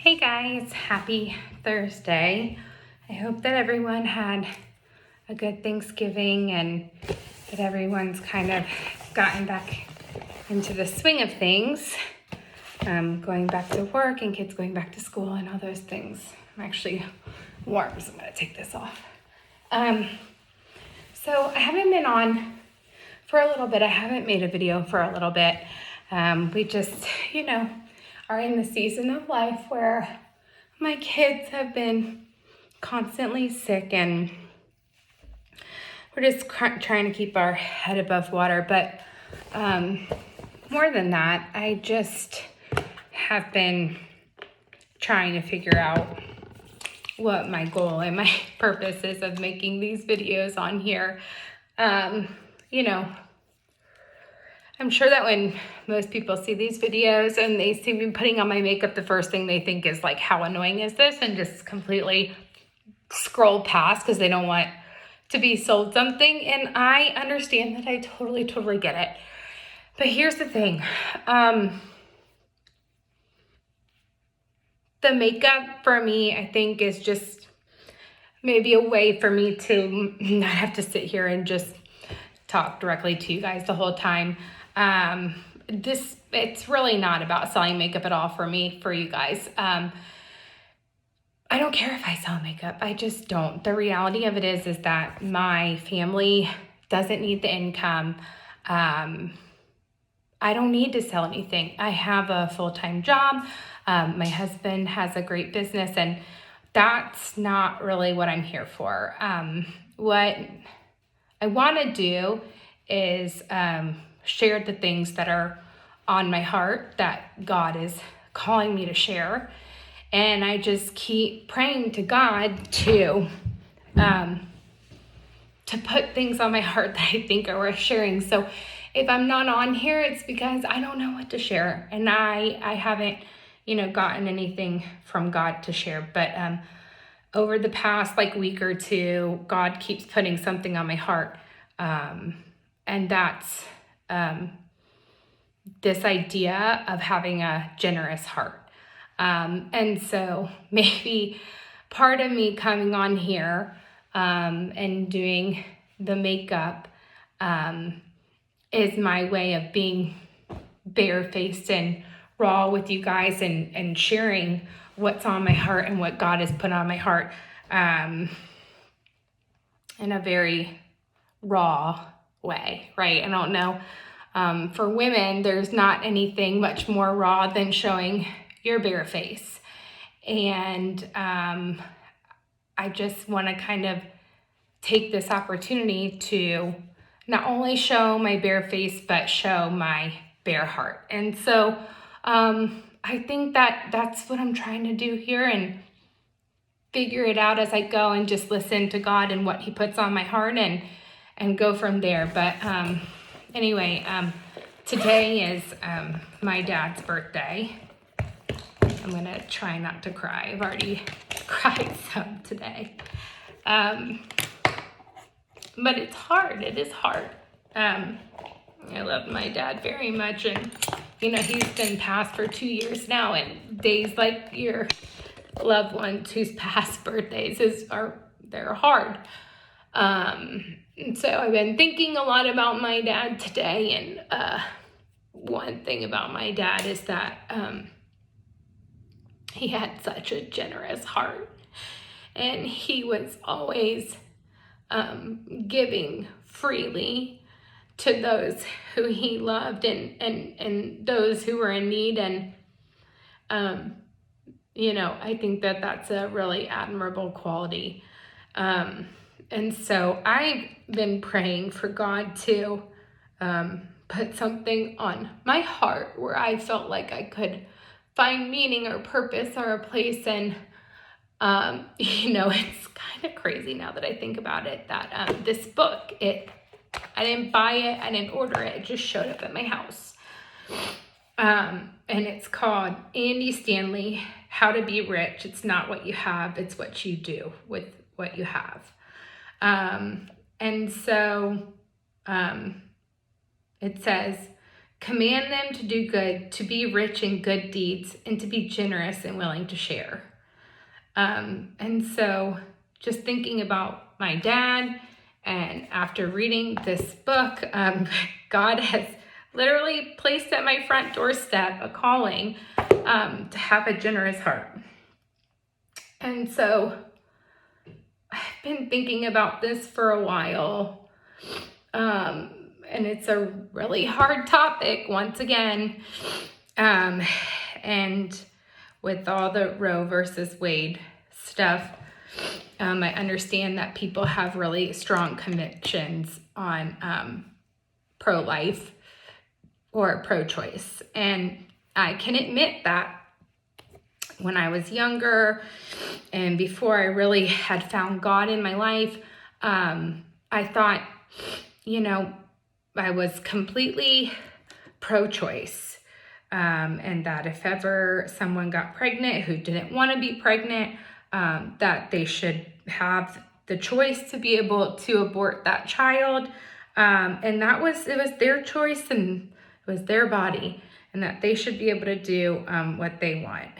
Hey guys, happy Thursday. I hope that everyone had a good Thanksgiving and that everyone's kind of gotten back into the swing of things. Going back to work and kids going back to school and all those things. I'm actually warm, so I'm gonna take this off. So I haven't been on for a little bit. I haven't made a video for a little bit. We just, are in the season of life where my kids have been constantly sick and we're just trying to keep our head above water. But more than that, I just have been trying to figure out what my goal and my purpose is of making these videos on here. I'm sure that when most people see these videos and they see me putting on my makeup, the first thing they think is like, how annoying is this? And just completely scroll past because they don't want to be sold something. And I understand that. I totally get it. But here's the thing. The makeup for me, I think, is just maybe a way for me to not have to sit here and just talk directly to you guys the whole time. It's really not about selling makeup at all for me, for you guys. I don't care if I sell makeup. I just don't. The reality of it is that my family doesn't need the income. I don't need to sell anything. I have a full-time job. My husband has a great business, and that's not really what I'm here for. What I want to do is share the things that are on my heart that God is calling me to share. And I just keep praying to God to put things on my heart that I think are worth sharing. So if I'm not on here, it's because I don't know what to share. And I haven't, gotten anything from God to share. But over the past week or two, God keeps putting something on my heart. And that's this idea of having a generous heart. And so maybe part of me coming on here and doing the makeup is my way of being barefaced and raw with you guys and sharing what's on my heart and what God has put on my heart in a very raw way, right? I don't know. For women, there's not anything much more raw than showing your bare face. And I just want to kind of take this opportunity to not only show my bare face, but show my bare heart. And so I think that that's what I'm trying to do here and figure it out as I go and just listen to God and what he puts on my heart and go from there. But anyway, today is my dad's birthday. I'm going to try not to cry. I've already cried some today. But it's hard. It is hard. I love my dad very much. And, he's been passed for 2 years now. And days like your loved ones who's past birthdays they're hard. And so I've been thinking a lot about my dad today. And one thing about my dad is that he had such a generous heart. And he was always giving freely to those who he loved and those who were in need. And, I think that that's a really admirable quality. And so I've been praying for God to put something on my heart where I felt like I could find meaning or purpose or a place. And, it's kind of crazy now that I think about it, that this book, I didn't buy it, I didn't order it, it just showed up at my house. And it's called Andy Stanley, How to Be Rich. It's not what you have, it's what you do with what you have. And so it says, Command them to do good, to be rich in good deeds, and to be generous and willing to share. And so just thinking about my dad, and after reading this book, God has literally placed at my front doorstep a calling to have a generous heart. And so I've been thinking about this for a while. And it's a really hard topic once again. And with all the Roe versus Wade stuff, I understand that people have really strong convictions on pro-life or pro-choice. And I can admit that when I was younger and before I really had found God in my life, I thought, I was completely pro-choice. And that if ever someone got pregnant who didn't want to be pregnant, that they should have the choice to be able to abort that child. And it was their choice and it was their body, and that they should be able to do what they want.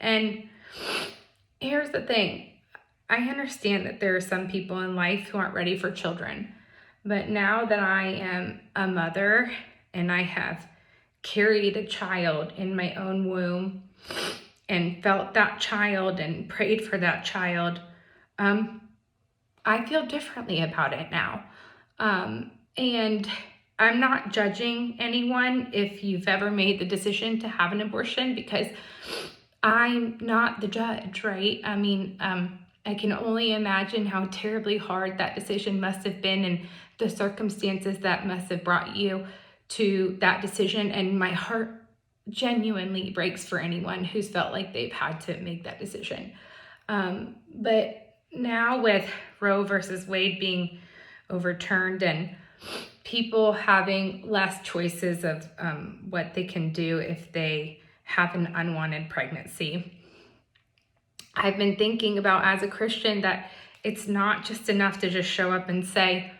And here's the thing. I understand that there are some people in life who aren't ready for children. But now that I am a mother and I have carried a child in my own womb and felt that child and prayed for that child, I feel differently about it now. And I'm not judging anyone if you've ever made the decision to have an abortion, because I'm not the judge, right? I mean, I can only imagine how terribly hard that decision must have been and the circumstances that must have brought you to that decision. And my heart genuinely breaks for anyone who's felt like they've had to make that decision. But now with Roe versus Wade being overturned and people having less choices of what they can do if they have an unwanted pregnancy, I've been thinking about, as a Christian, that it's not just enough to just show up and say,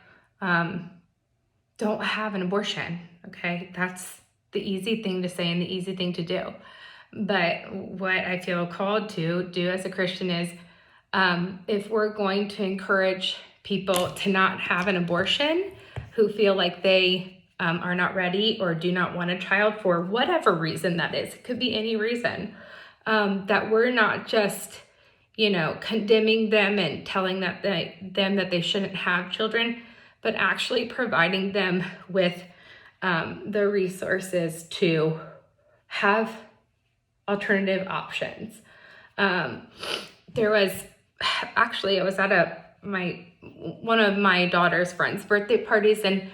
don't have an abortion, okay? That's the easy thing to say and the easy thing to do. But what I feel called to do as a Christian is, if we're going to encourage people to not have an abortion who feel like they are not ready or do not want a child for whatever reason that is, it could be any reason, that we're not just, condemning them and telling that they shouldn't have children, but actually providing them with the resources to have alternative options. I was at one of my daughter's friends' birthday parties, and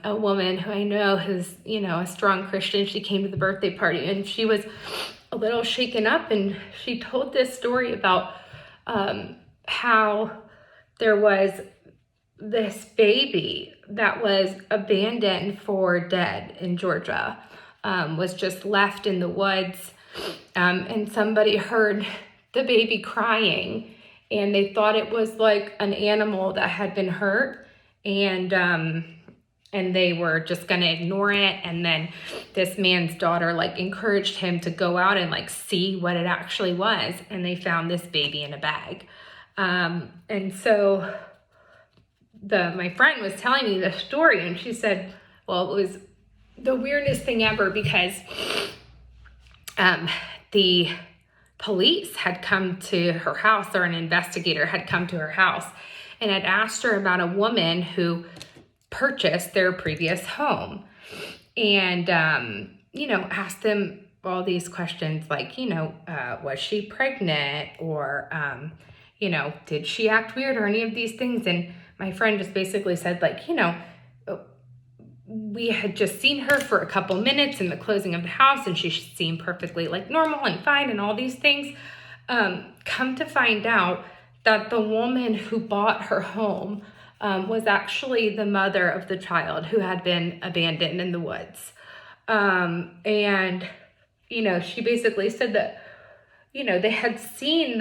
a woman who I know who's, a strong Christian, she came to the birthday party and she was a little shaken up, and she told this story about how there was this baby that was abandoned for dead in Georgia, was just left in the woods, and somebody heard the baby crying, and they thought it was like an animal that had been hurt, and they were just going to ignore it. And then this man's daughter encouraged him to go out and see what it actually was, and they found this baby in a bag. And so my friend was telling me the story, and she said, well, it was the weirdest thing ever, because the police had come to her house, or an investigator had come to her house and had asked her about a woman who purchased their previous home, and asked them all these questions was she pregnant, or did she act weird, or any of these things. And my friend just basically said we had just seen her for a couple minutes in the closing of the house, and she seemed perfectly normal and fine and all these things. Come to find out that the woman who bought her home was actually the mother of the child who had been abandoned in the woods. And she basically said that, they had seen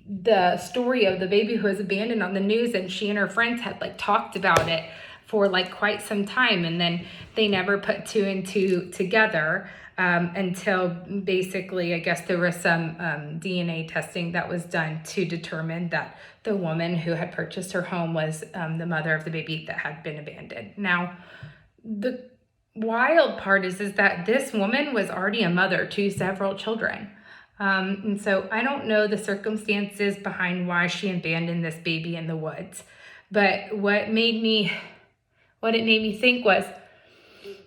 the story of the baby who was abandoned on the news, and she and her friends had talked about it for like quite some time, and then they never put two and two together until basically, I guess there was some DNA testing that was done to determine that the woman who had purchased her home was the mother of the baby that had been abandoned. Now, the wild part is that this woman was already a mother to several children. And so I don't know the circumstances behind why she abandoned this baby in the woods. But what it made me think was,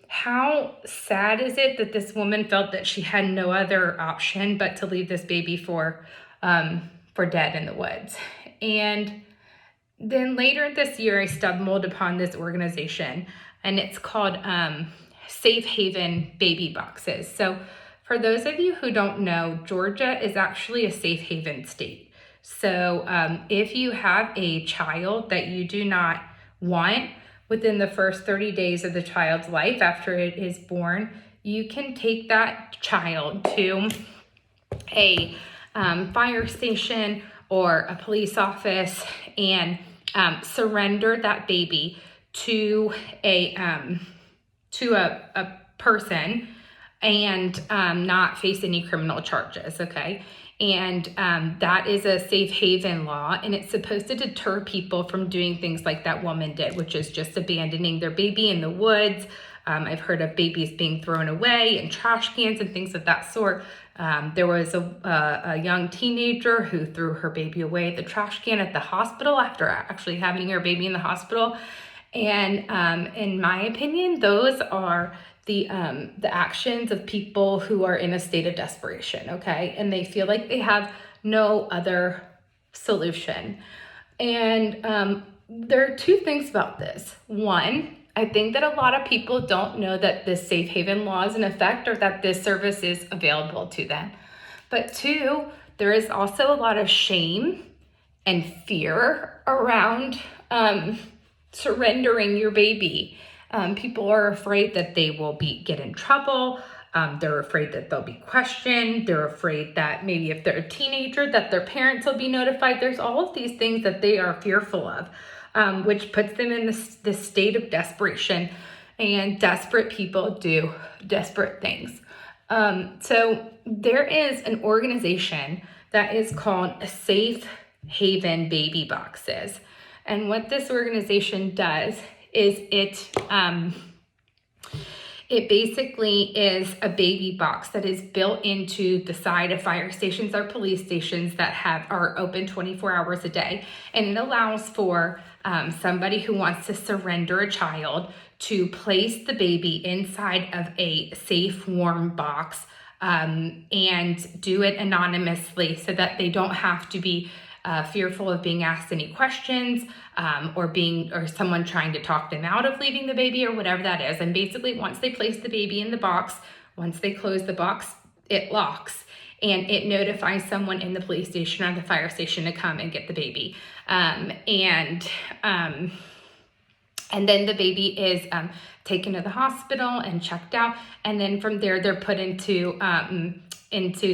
how sad is it that this woman felt that she had no other option but to leave this baby for dead in the woods. And then later this year, I stumbled upon this organization, and it's called Safe Haven Baby Boxes. So for those of you who don't know, Georgia is actually a safe haven state. So if you have a child that you do not want within the first 30 days of the child's life after it is born, you can take that child to a fire station or a police office and surrender that baby to a person and not face any criminal charges, okay? And that is a safe haven law, and it's supposed to deter people from doing things like that woman did, which is just abandoning their baby in the woods. I've heard of babies being thrown away in trash cans and things of that sort. There was a young teenager who threw her baby away at the trash can at the hospital after actually having her baby in the hospital. And in my opinion, those are the actions of people who are in a state of desperation, okay? And they feel like they have no other solution. And there are two things about this. One, I think that a lot of people don't know that this safe haven law is in effect, or that this service is available to them. But two, there is also a lot of shame and fear around surrendering your baby. People are afraid that they will get in trouble. They're afraid that they'll be questioned. They're afraid that maybe if they're a teenager, that their parents will be notified. There's all of these things that they are fearful of, which puts them in this state of desperation. And desperate people do desperate things. So there is an organization that is called Safe Haven Baby Boxes. And what this organization does is it basically is a baby box that is built into the side of fire stations or police stations that are open 24 hours a day. And it allows for somebody who wants to surrender a child to place the baby inside of a safe, warm box and do it anonymously so that they don't have to be fearful of being asked any questions or someone trying to talk them out of leaving the baby or whatever that is. And basically, once they place the baby in the box, once they close the box, it locks and it notifies someone in the police station or the fire station to come and get the baby. And then the baby is taken to the hospital and checked out. And then from there, they're put into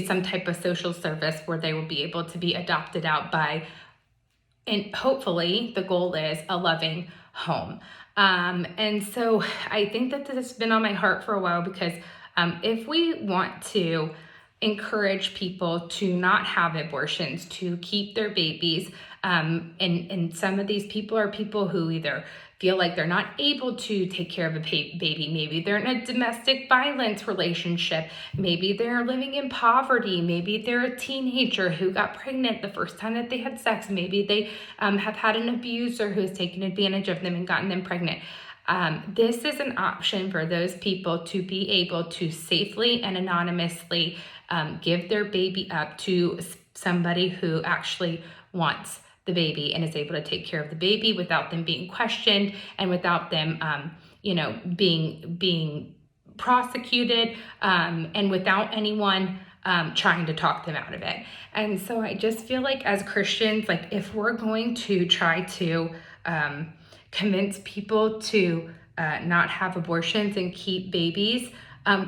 some type of social service where they will be able to be adopted out by, and hopefully the goal is a loving home. And so I think that this has been on my heart for a while because if we want to encourage people to not have abortions, to keep their babies, and some of these people are people who either feel like they're not able to take care of a baby. Maybe they're in a domestic violence relationship. Maybe they're living in poverty. Maybe they're a teenager who got pregnant the first time that they had sex. Maybe they have had an abuser who has taken advantage of them and gotten them pregnant. This is an option for those people to be able to safely and anonymously give their baby up to somebody who actually wants the baby and is able to take care of the baby without them being questioned and without them, being prosecuted, and without anyone trying to talk them out of it. And so I just feel like as Christians, like if we're going to try to convince people to not have abortions and keep babies,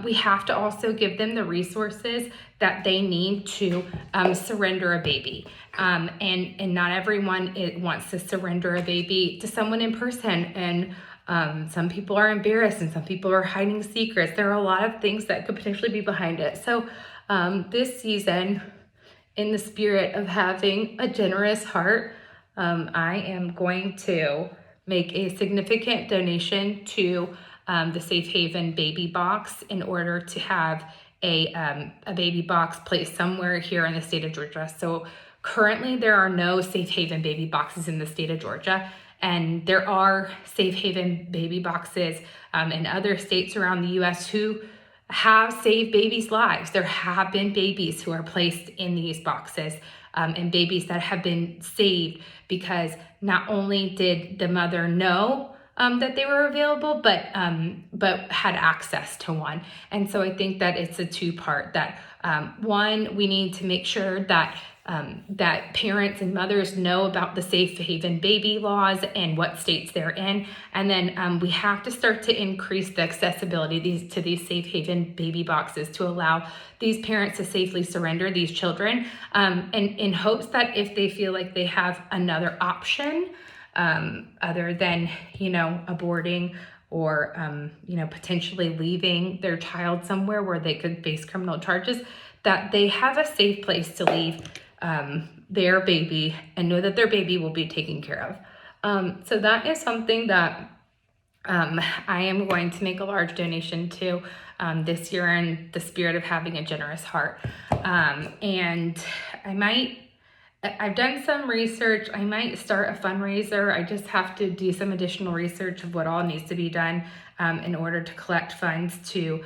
we have to also give them the resources that they need to surrender a baby. And not everyone wants to surrender a baby to someone in person. And Some people are embarrassed and some people are hiding secrets. There are a lot of things that could potentially be behind it. So this season, in the spirit of having a generous heart, I am going to make a significant donation to the Safe Haven baby box in order to have a baby box placed somewhere here in the state of Georgia. So currently there are no Safe Haven baby boxes in the state of Georgia, and there are Safe Haven baby boxes in other states around the U.S. who have saved babies' lives. There have been babies who are placed in these boxes, and babies that have been saved because not only did the mother know that they were available, but had access to one. And so I think that it's a two-part. That one, we need to make sure that that parents and mothers know about the Safe Haven baby laws and what states they're in. And then we have to start to increase the accessibility to these Safe Haven baby boxes to allow these parents to safely surrender these children, and in hopes that if they feel like they have another option other than, aborting or, potentially leaving their child somewhere where they could face criminal charges, that they have a safe place to leave their baby and know that their baby will be taken care of. So that is something that I am going to make a large donation to this year in the spirit of having a generous heart. And I've done some research. I might start a fundraiser. I just have to do some additional research of what all needs to be done in order to collect funds to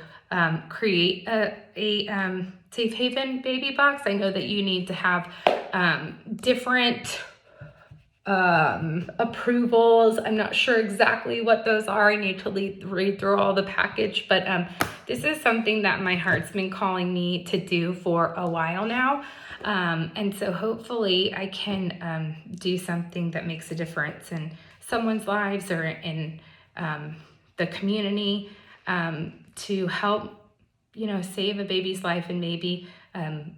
create a Safe Haven baby box. I know that you need to have different approvals. I'm not sure exactly what those are. I need to read through all the package, but this is something that my heart's been calling me to do for a while now. And so hopefully I can do something that makes a difference in someone's lives or in the community to help, save a baby's life and maybe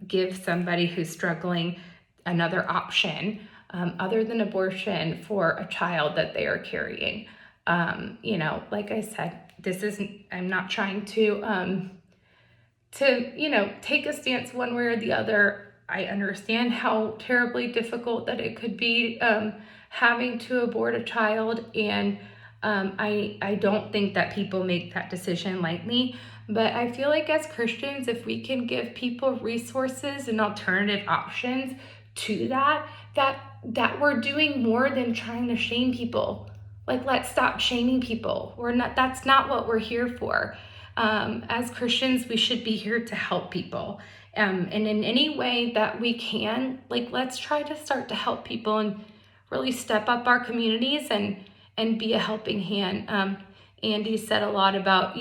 give somebody who's struggling another option other than abortion for a child that they are carrying. Like I said, I'm not trying to take a stance one way or the other. I understand how terribly difficult that it could be having to abort a child, and I don't think that people make that decision lightly. But I feel like as Christians, if we can give people resources and alternative options to that we're doing more than trying to shame people. Like, let's stop shaming people. That's not what we're here for. As Christians, we should be here to help people. And in any way that we can, let's try to start to help people and really step up our communities and be a helping hand. Andy said a lot about,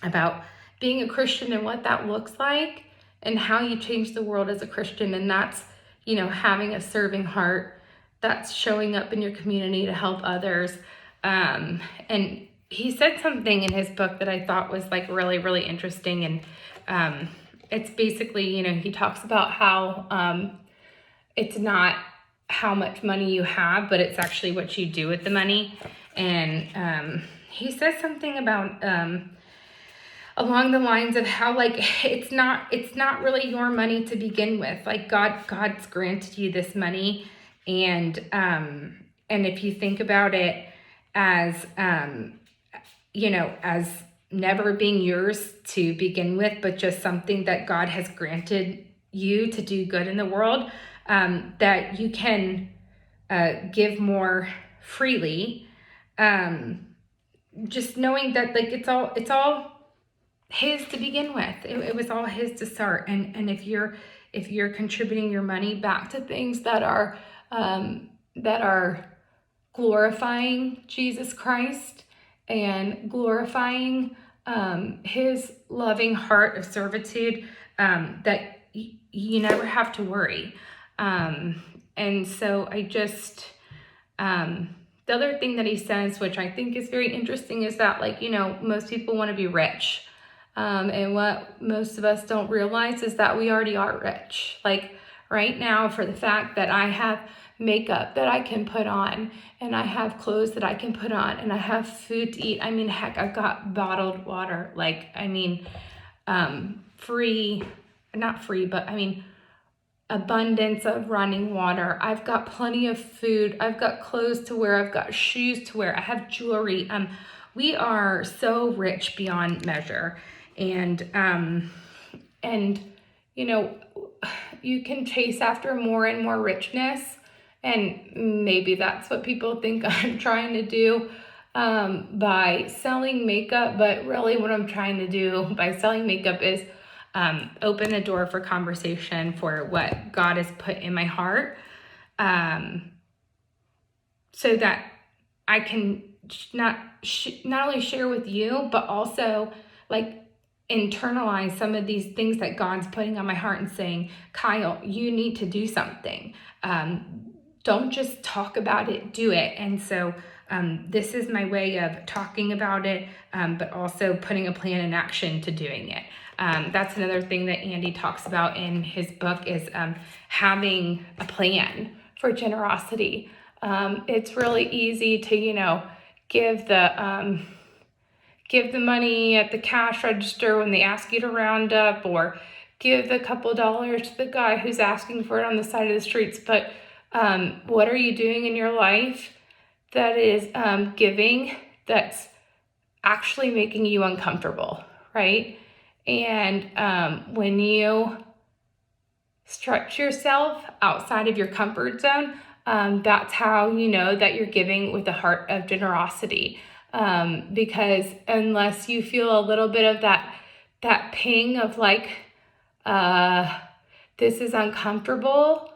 about being a Christian and what that looks like and how you change the world as a Christian. And that's, having a serving heart, that's showing up in your community to help others. And he said something in his book that I thought was really, really interesting. And it's basically, he talks about how it's not how much money you have, but it's actually what you do with the money. And he says something about along the lines of how it's not really your money to begin with. God's granted you this money, and if you think about it as as never being yours to begin with, but just something that God has granted you to do good in the world, that you can give more freely, just knowing that it's all his to begin with. It was all his to start. And if you're contributing your money back to things that are glorifying Jesus Christ and glorifying his loving heart of servitude, that you never have to worry. And so I just, the other thing that he says, which I think is very interesting, is that most people want to be rich. And what most of us don't realize is that we already are rich. right now for the fact that I have makeup that I can put on, and I have clothes that I can put on, and I have food to eat. I mean, heck, I've got bottled water. Like, I mean, free, not free, but I mean, abundance of running water. I've got plenty of food. I've got clothes to wear. I've got shoes to wear. I have jewelry. We are so rich beyond measure. And you know, you can chase after more and more richness. And maybe that's what people think I'm trying to do by selling makeup. But really what I'm trying to do by selling makeup is open a door for conversation for what God has put in my heart, so that I can not only share with you, but also like internalize some of these things that God's putting on my heart and saying, Kyle, you need to do something. Don't just talk about it, do it. And so this is my way of talking about it, but also putting a plan in action to doing it. That's another thing that Andy talks about in his book is having a plan for generosity. It's really easy to, give the money at the cash register when they ask you to round up, or give the couple dollars to the guy who's asking for it on the side of the streets. But what are you doing in your life that is giving that's actually making you uncomfortable, right? And when you stretch yourself outside of your comfort zone, that's how you know that you're giving with a heart of generosity. Because unless you feel a little bit of that ping of like, this is uncomfortable,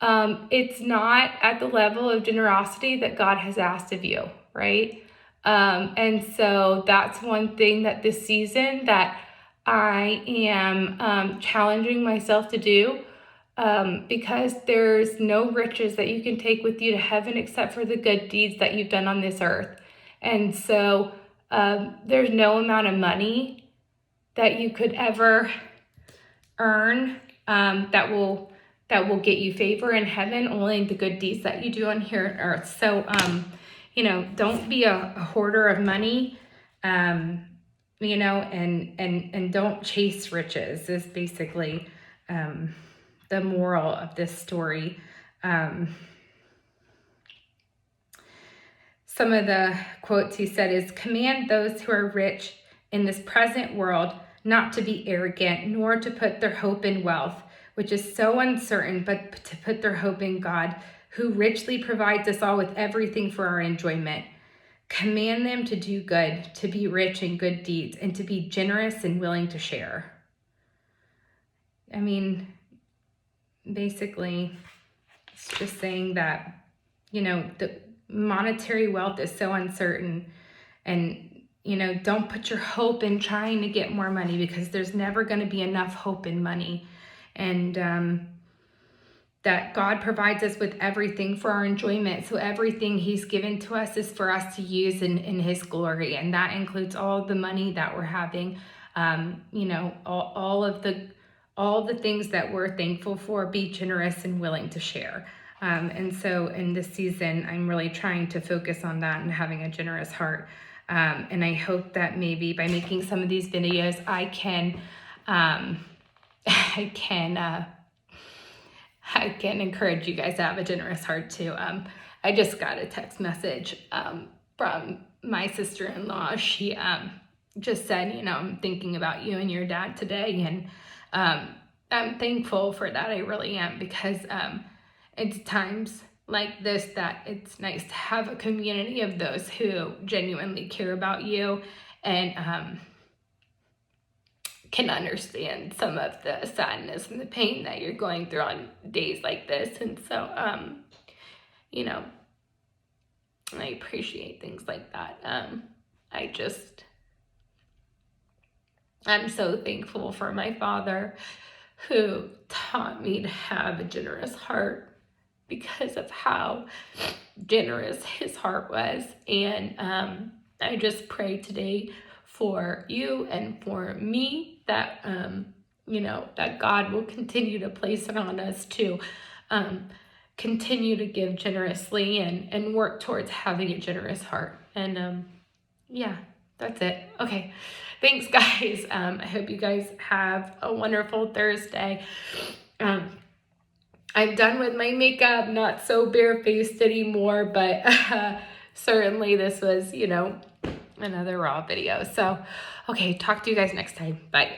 it's not at the level of generosity that God has asked of you, right? And so that's one thing that this season that I am challenging myself to do, because there's no riches that you can take with you to heaven except for the good deeds that you've done on this earth. And so there's no amount of money that you could ever earn that will get you favor in heaven, only the good deeds that you do on here on earth. So, don't be a hoarder of money, and don't chase riches is basically the moral of this story. Some of the quotes he said is, command those who are rich in this present world not to be arrogant, nor to put their hope in wealth, which is so uncertain, but to put their hope in God, who richly provides us all with everything for our enjoyment. Command them to do good, to be rich in good deeds, and to be generous and willing to share. I mean, basically, it's just saying that, the monetary wealth is so uncertain, and don't put your hope in trying to get more money, because there's never going to be enough hope in money. And that God provides us with everything for our enjoyment. So everything he's given to us is for us to use in his glory. And that includes all the money that we're having, all the things that we're thankful for. Be generous and willing to share. And so in this season, I'm really trying to focus on that and having a generous heart. And I hope that maybe by making some of these videos, I can encourage you guys to have a generous heart too. I just got a text message from my sister-in-law. She just said, I'm thinking about you and your dad today. And I'm thankful for that. I really am, because it's times like this that it's nice to have a community of those who genuinely care about you and can understand some of the sadness and the pain that you're going through on days like this. And so, I appreciate things like that. I'm so thankful for my father, who taught me to have a generous heart because of how generous his heart was. And I just pray today for you and for me that you know, that God will continue to place it on us to continue to give generously and work towards having a generous heart. And yeah, that's it. Okay. Thanks, guys. I hope you guys have a wonderful Thursday. I'm done with my makeup, not so barefaced anymore, but certainly this was, you know, another raw video. So, okay, talk to you guys next time. Bye.